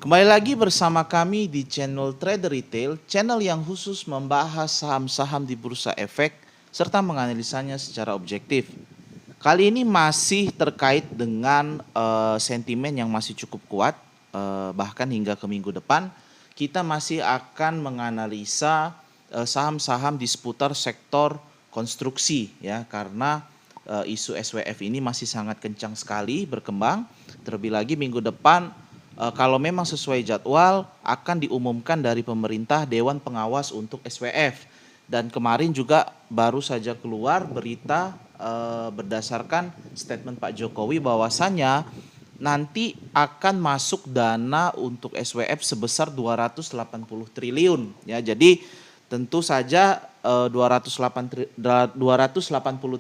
Kembali lagi bersama kami di channel Trader Retail, channel yang khusus membahas saham-saham di bursa efek serta menganalisanya secara objektif. Kali ini masih terkait dengan sentimen yang masih cukup kuat, bahkan hingga ke minggu depan kita masih akan menganalisa saham-saham di seputar sektor konstruksi ya, karena isu SWF ini masih sangat kencang sekali berkembang. Terlebih lagi minggu depan kalau memang sesuai jadwal akan diumumkan dari pemerintah Dewan Pengawas untuk SWF. Dan kemarin juga baru saja keluar berita berdasarkan statement Pak Jokowi bahwasannya nanti akan masuk dana untuk SWF sebesar 280 triliun ya. Jadi tentu saja 280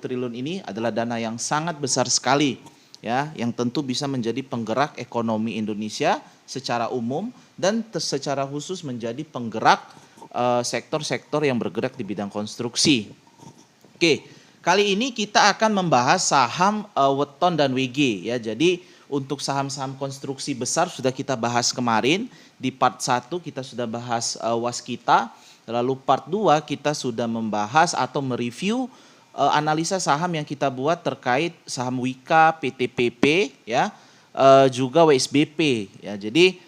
triliun ini adalah dana yang sangat besar sekali ya, yang tentu bisa menjadi penggerak ekonomi Indonesia secara umum dan secara khusus menjadi penggerak sektor-sektor yang bergerak di bidang konstruksi. Oke, kali ini kita akan membahas saham Weton dan WG ya. Jadi untuk saham-saham konstruksi besar sudah kita bahas kemarin. Di part 1 kita sudah bahas Waskita. Lalu part 2 kita sudah membahas atau mereview analisa saham yang kita buat terkait saham Wika, PTPP ya, juga WSBP ya. Jadi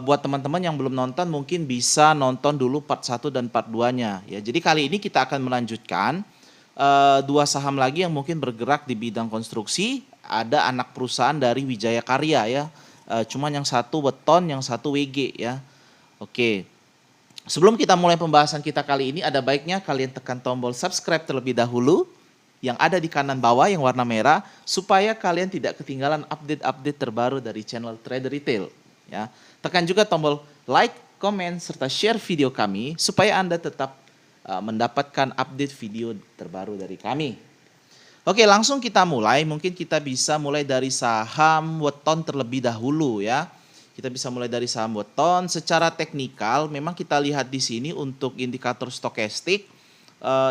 buat teman-teman yang belum nonton mungkin bisa nonton dulu part 1 dan part 2-nya ya. Jadi kali ini kita akan melanjutkan dua saham lagi yang mungkin bergerak di bidang konstruksi. Ada anak perusahaan dari Wijaya Karya ya. Cuman yang satu Weton, yang satu WG ya. Oke. Sebelum kita mulai pembahasan kita kali ini, ada baiknya kalian tekan tombol subscribe terlebih dahulu yang ada di kanan bawah yang warna merah supaya kalian tidak ketinggalan update-update terbaru dari channel Trader Retail. Ya, tekan juga tombol like, comment, serta share video kami supaya Anda tetap mendapatkan update video terbaru dari kami. Oke, langsung kita mulai. Mungkin kita bisa mulai dari saham Weton terlebih dahulu ya. Kita bisa mulai dari saham Weton. Secara teknikal, memang kita lihat di sini untuk indikator stokastik,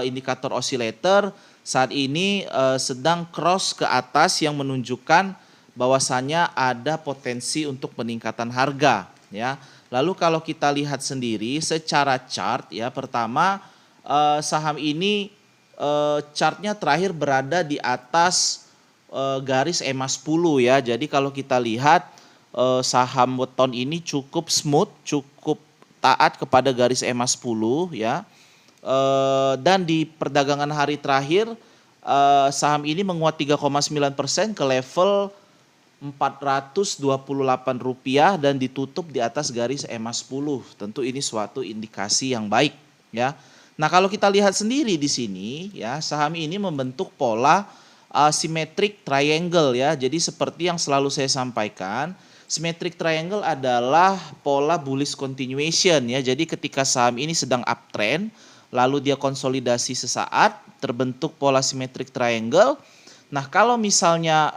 indikator oscillator saat ini sedang cross ke atas yang menunjukkan bahwasannya ada potensi untuk peningkatan harga ya. Lalu kalau kita lihat sendiri secara chart ya, pertama saham ini chartnya terakhir berada di atas garis EMA 10 ya. Jadi kalau kita lihat saham Weton ini cukup smooth, cukup taat kepada garis EMA 10 ya. Dan di perdagangan hari terakhir saham ini menguat 3,9% ke level Rp428 dan ditutup di atas garis EMA 10. Tentu ini suatu indikasi yang baik ya. Nah, kalau kita lihat sendiri di sini ya, saham ini membentuk pola symmetric triangle ya. Jadi seperti yang selalu saya sampaikan, symmetric triangle adalah pola bullish continuation ya. Jadi ketika saham ini sedang uptrend, lalu dia konsolidasi sesaat, terbentuk pola symmetric triangle. Nah, kalau misalnya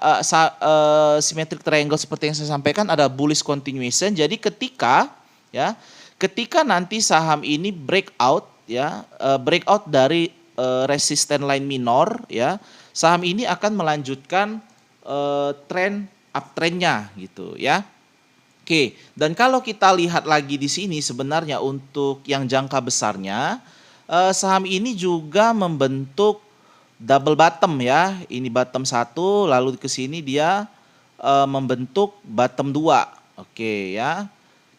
symmetric triangle seperti yang saya sampaikan ada bullish continuation. Jadi ketika nanti saham ini breakout ya, breakout dari resistance line minor ya, saham ini akan melanjutkan tren uptrendnya gitu ya. Oke, dan kalau kita lihat lagi di sini sebenarnya untuk yang jangka besarnya saham ini juga membentuk double bottom ya. Ini bottom 1, lalu ke sini dia membentuk bottom 2. Oke ya.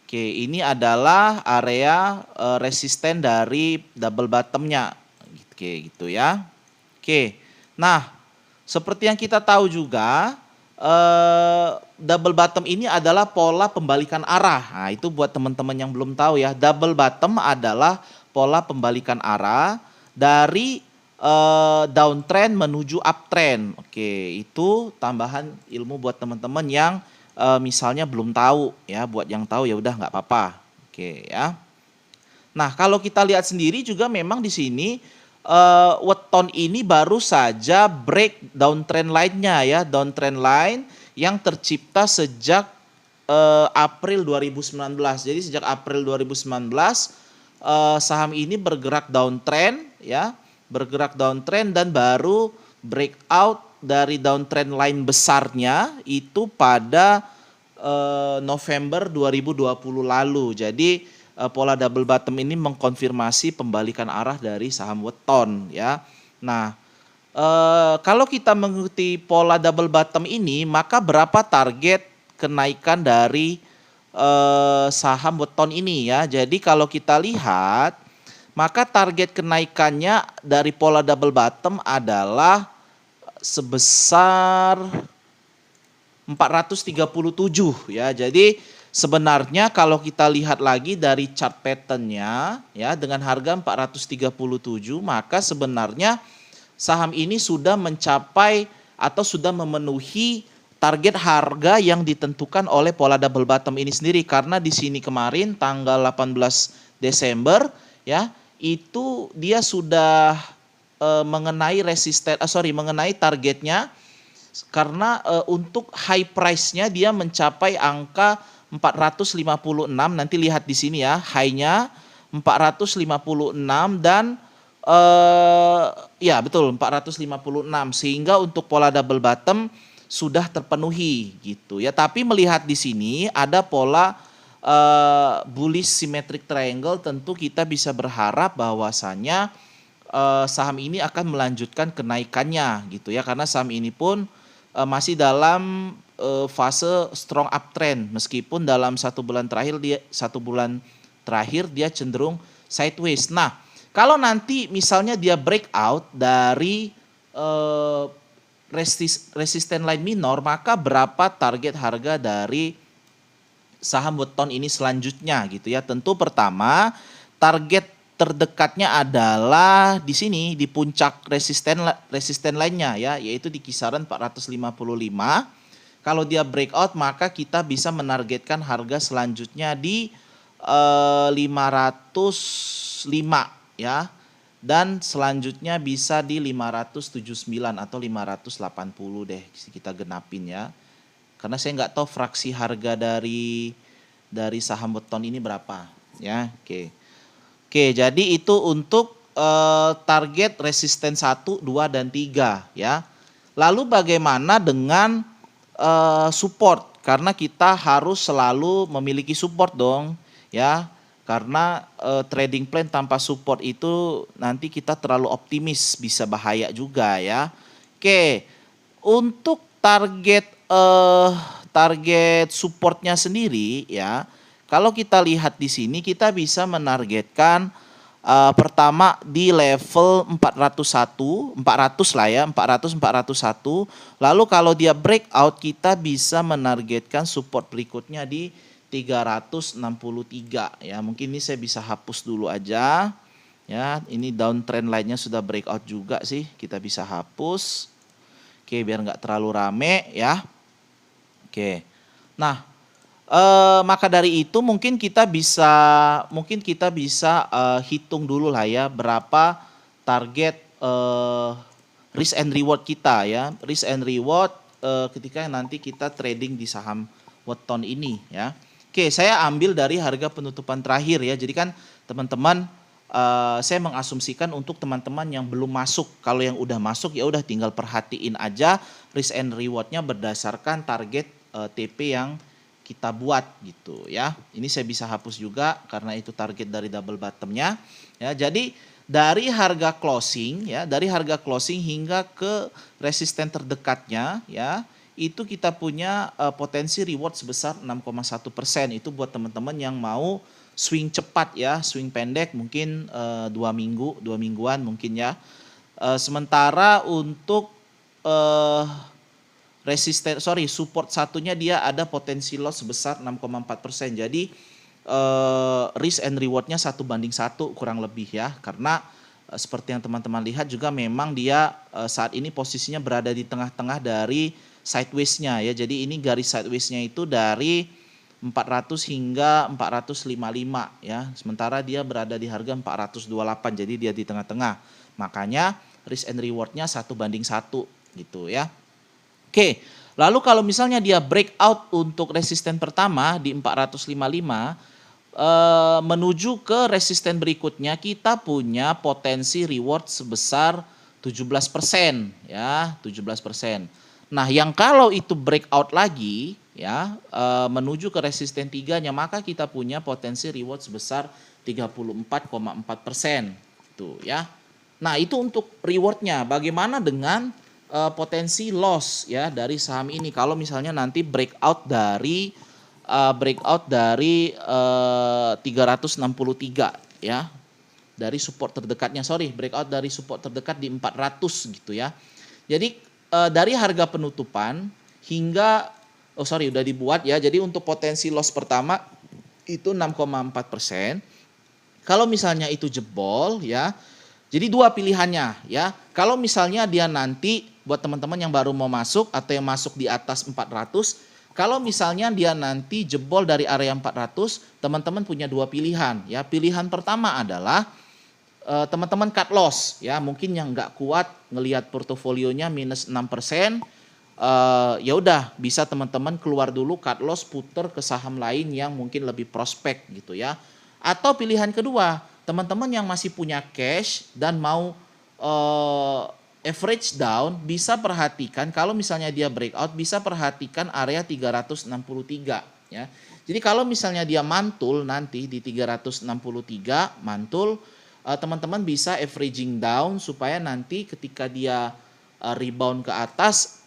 Oke, ini adalah area resisten dari double bottomnya. Oke, gitu ya. Oke. Nah, seperti yang kita tahu juga double bottom ini adalah pola pembalikan arah. Nah, itu buat teman-teman yang belum tahu ya. Double bottom adalah pola pembalikan arah dari downtrend menuju uptrend. Oke, itu tambahan ilmu buat teman-teman yang misalnya belum tahu ya. Buat yang tahu ya udah nggak apa-apa. Oke ya. Nah, kalau kita lihat sendiri juga memang di sini Weton ini baru saja break downtrend line-nya ya. Downtrend line yang tercipta sejak April 2019. Jadi sejak April 2019 saham ini bergerak downtrend ya. Bergerak downtrend dan baru breakout dari downtrend line besarnya itu pada November 2020 lalu. Jadi pola double bottom ini mengkonfirmasi pembalikan arah dari saham weton ya. Nah, kalau kita mengikuti pola double bottom ini, maka berapa target kenaikan dari saham weton ini ya. Jadi kalau kita lihat, maka target kenaikannya dari pola double bottom adalah sebesar 437 ya. Jadi sebenarnya kalau kita lihat lagi dari chart patternnya ya, dengan harga 437, maka sebenarnya saham ini sudah mencapai atau sudah memenuhi target harga yang ditentukan oleh pola double bottom ini sendiri. Karena di sini kemarin tanggal 18 Desember ya, itu dia sudah mengenai mengenai targetnya. Karena untuk high price-nya dia mencapai angka 456, nanti lihat di sini ya, high-nya 456 dan ya betul 456, sehingga untuk pola double bottom sudah terpenuhi gitu ya. Tapi melihat di sini ada pola bullish symmetric triangle, tentu kita bisa berharap bahwasanya saham ini akan melanjutkan kenaikannya gitu ya, karena saham ini pun masih dalam fase strong uptrend, meskipun dalam satu bulan terakhir dia cenderung sideways. Nah, kalau nanti misalnya dia breakout dari resisten line minor, maka berapa target harga dari saham weton ini selanjutnya gitu ya. Tentu pertama target terdekatnya adalah di sini di puncak resisten lainnya ya, yaitu di kisaran 455. Kalau dia breakout, maka kita bisa menargetkan harga selanjutnya di 505 ya, dan selanjutnya bisa di 579 atau 580 deh kita genapin ya, karena saya nggak tahu fraksi harga dari saham weton ini berapa ya. Oke, jadi itu untuk target resisten 1, 2, dan 3 ya. Lalu bagaimana dengan support? Karena kita harus selalu memiliki support dong ya. Karena trading plan tanpa support itu nanti kita terlalu optimis, bisa bahaya juga ya. Oke, untuk target supportnya sendiri ya. Kalau kita lihat di sini, kita bisa menargetkan pertama di level 400 lah ya, 401. Lalu kalau dia breakout, kita bisa menargetkan support berikutnya di 363 ya. Mungkin ini saya bisa hapus dulu aja ya. Ini downtrend line-nya sudah breakout juga sih, kita bisa hapus. Oke, biar nggak terlalu rame ya. Oke, nah maka dari itu mungkin kita bisa hitung dulu lah ya, berapa target risk and reward kita ya. Risk and reward ketika nanti kita trading di saham weton ini ya. Oke, saya ambil dari harga penutupan terakhir ya. Jadi kan teman-teman, saya mengasumsikan untuk teman-teman yang belum masuk. Kalau yang udah masuk ya udah tinggal perhatiin aja risk and rewardnya berdasarkan target TP yang kita buat gitu ya. Ini saya bisa hapus juga karena itu target dari double bottomnya ya. Jadi dari harga closing hingga ke resisten terdekatnya ya, itu kita punya potensi reward sebesar 6,1%. Itu buat teman-teman yang mau swing cepat ya, swing pendek mungkin 2 mingguan mungkin ya. Sementara untuk support satunya dia ada potensi loss sebesar 6,4%. Jadi risk and rewardnya 1:1 kurang lebih ya. Karena seperti yang teman-teman lihat juga memang dia saat ini posisinya berada di tengah-tengah dari sideways-nya ya. Jadi ini garis sideways-nya itu dari 400 hingga 455 ya. Sementara dia berada di harga 428, jadi dia di tengah-tengah. Makanya risk and rewardnya 1:1 gitu ya. Oke, lalu kalau misalnya dia breakout untuk resisten pertama di 455 menuju ke resisten berikutnya, kita punya potensi reward sebesar 17% ya, 17%. Nah, yang kalau itu breakout lagi ya menuju ke resisten 3-nya, maka kita punya potensi reward sebesar 34,4%. Tuh ya. Nah, itu untuk rewardnya. Bagaimana dengan potensi loss ya dari saham ini kalau misalnya nanti breakout dari 363 ya. Dari support terdekatnya, breakout dari support terdekat di 400 gitu ya. Jadi dari harga penutupan hingga udah dibuat ya. Jadi untuk potensi loss pertama itu 6,4%. Kalau misalnya itu jebol ya, jadi dua pilihannya ya. Kalau misalnya dia nanti buat teman-teman yang baru mau masuk atau yang masuk di atas 400, kalau misalnya dia nanti jebol dari area 400, teman-teman punya dua pilihan ya. Pilihan pertama adalah teman-teman cut loss ya. Mungkin yang nggak kuat ngelihat portofolionya minus 6%, ya udah bisa teman-teman keluar dulu, cut loss, puter ke saham lain yang mungkin lebih prospek gitu ya. Atau pilihan kedua, teman-teman yang masih punya cash dan mau average down, bisa perhatikan kalau misalnya dia breakout, bisa perhatikan area 363 ya. Jadi kalau misalnya dia mantul nanti di 363 mantul, teman-teman bisa averaging down supaya nanti ketika dia rebound ke atas,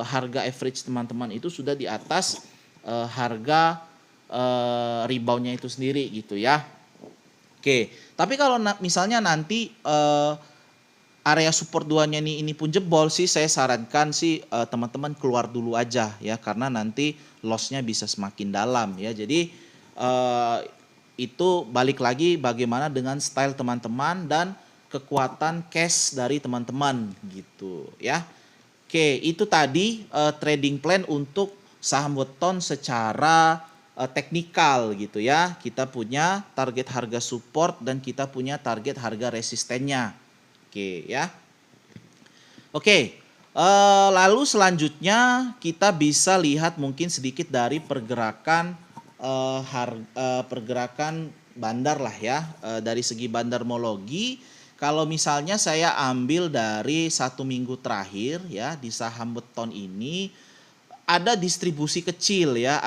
harga average teman-teman itu sudah di atas harga reboundnya itu sendiri gitu ya. Oke, tapi kalau misalnya nanti area support 2-nya ini pun jebol sih, saya sarankan sih teman-teman keluar dulu aja ya, karena nanti loss-nya bisa semakin dalam ya. Jadi itu balik lagi bagaimana dengan style teman-teman dan kekuatan cash dari teman-teman gitu ya. Oke, itu tadi trading plan untuk saham weton secara teknikal gitu ya. Kita punya target harga support dan kita punya target harga resistennya. Oke ya. Oke, lalu selanjutnya kita bisa lihat mungkin sedikit dari pergerakan pergerakan bandar lah ya. Dari segi bandarmologi, kalau misalnya saya ambil dari 1 minggu terakhir ya, di saham weton ini ada distribusi kecil ya,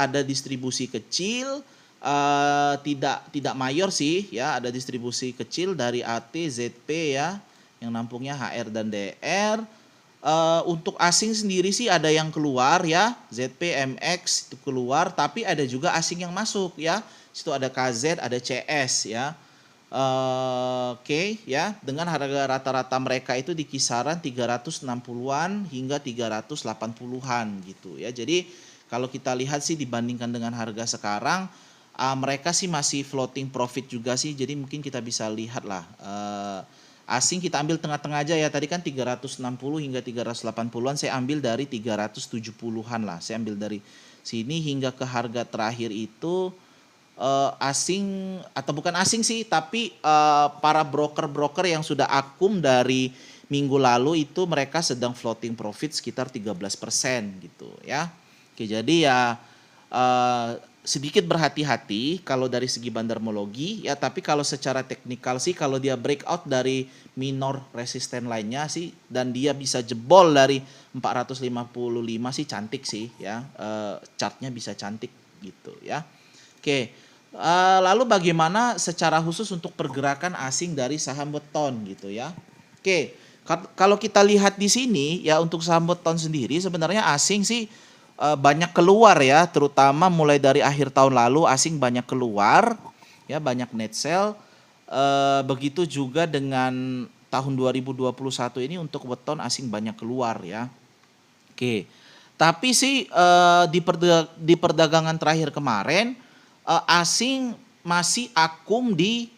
tidak mayor sih ya, ada distribusi kecil dari AT, ZP ya, yang nampungnya HR dan DR. Untuk asing sendiri sih ada yang keluar ya, ZP, MX itu keluar, tapi ada juga asing yang masuk ya. Situ ada KZ, ada CS ya. Oke ya, dengan harga rata-rata mereka itu di kisaran 360-an hingga 380-an gitu ya. Jadi kalau kita lihat sih dibandingkan dengan harga sekarang, mereka sih masih floating profit juga sih. Jadi mungkin kita bisa lihat lah, asing kita ambil tengah-tengah aja ya. Tadi kan 360 hingga 380-an, saya ambil dari 370-an lah. Saya ambil dari sini hingga ke harga terakhir itu asing, atau bukan asing sih, tapi para broker-broker yang sudah akum dari minggu lalu itu mereka sedang floating profit sekitar 13% gitu ya. Oke, jadi ya sedikit berhati-hati kalau dari segi bandarmologi ya, tapi kalau secara teknikal sih kalau dia breakout dari minor resisten lainnya sih dan dia bisa jebol dari 455 sih cantik sih ya, chartnya bisa cantik gitu ya. Oke, lalu bagaimana secara khusus untuk pergerakan asing dari saham weton gitu ya. Oke, kalau kita lihat di sini ya, untuk saham weton sendiri sebenarnya asing sih banyak keluar ya, terutama mulai dari akhir tahun lalu asing banyak keluar ya, banyak net sell. Begitu juga dengan tahun 2021 ini untuk weton asing banyak keluar ya. Oke, tapi sih di perdagangan terakhir kemarin asing masih akum di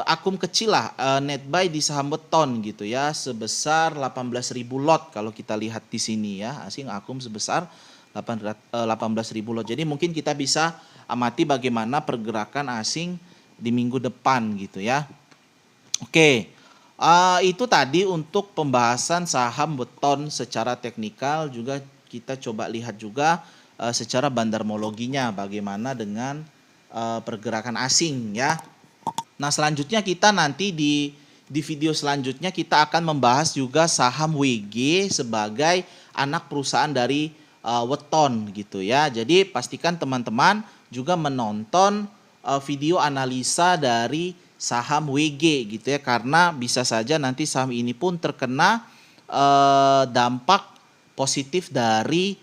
akum kecil lah, net buy di saham weton gitu ya, sebesar 18.000 lot kalau kita lihat di sini ya. Asing akum sebesar 18.000 lot. Jadi mungkin kita bisa amati bagaimana pergerakan asing di minggu depan gitu ya. Oke, itu tadi untuk pembahasan saham weton secara teknikal. Juga kita coba lihat juga secara bandarmologinya bagaimana dengan pergerakan asing ya. Nah, selanjutnya kita nanti di video selanjutnya kita akan membahas juga saham WG sebagai anak perusahaan dari weton gitu ya. Jadi pastikan teman-teman juga menonton video analisa dari saham WG gitu ya, karena bisa saja nanti saham ini pun terkena dampak positif dari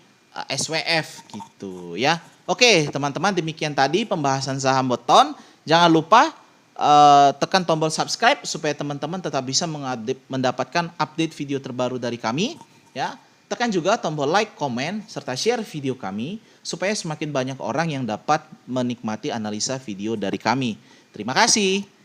SWF gitu ya. Oke, teman-teman, demikian tadi pembahasan saham weton. Jangan lupa tekan tombol subscribe supaya teman-teman tetap bisa mendapatkan update video terbaru dari kami ya. Tekan juga tombol like, komen, serta share video kami supaya semakin banyak orang yang dapat menikmati analisa video dari kami. Terima kasih.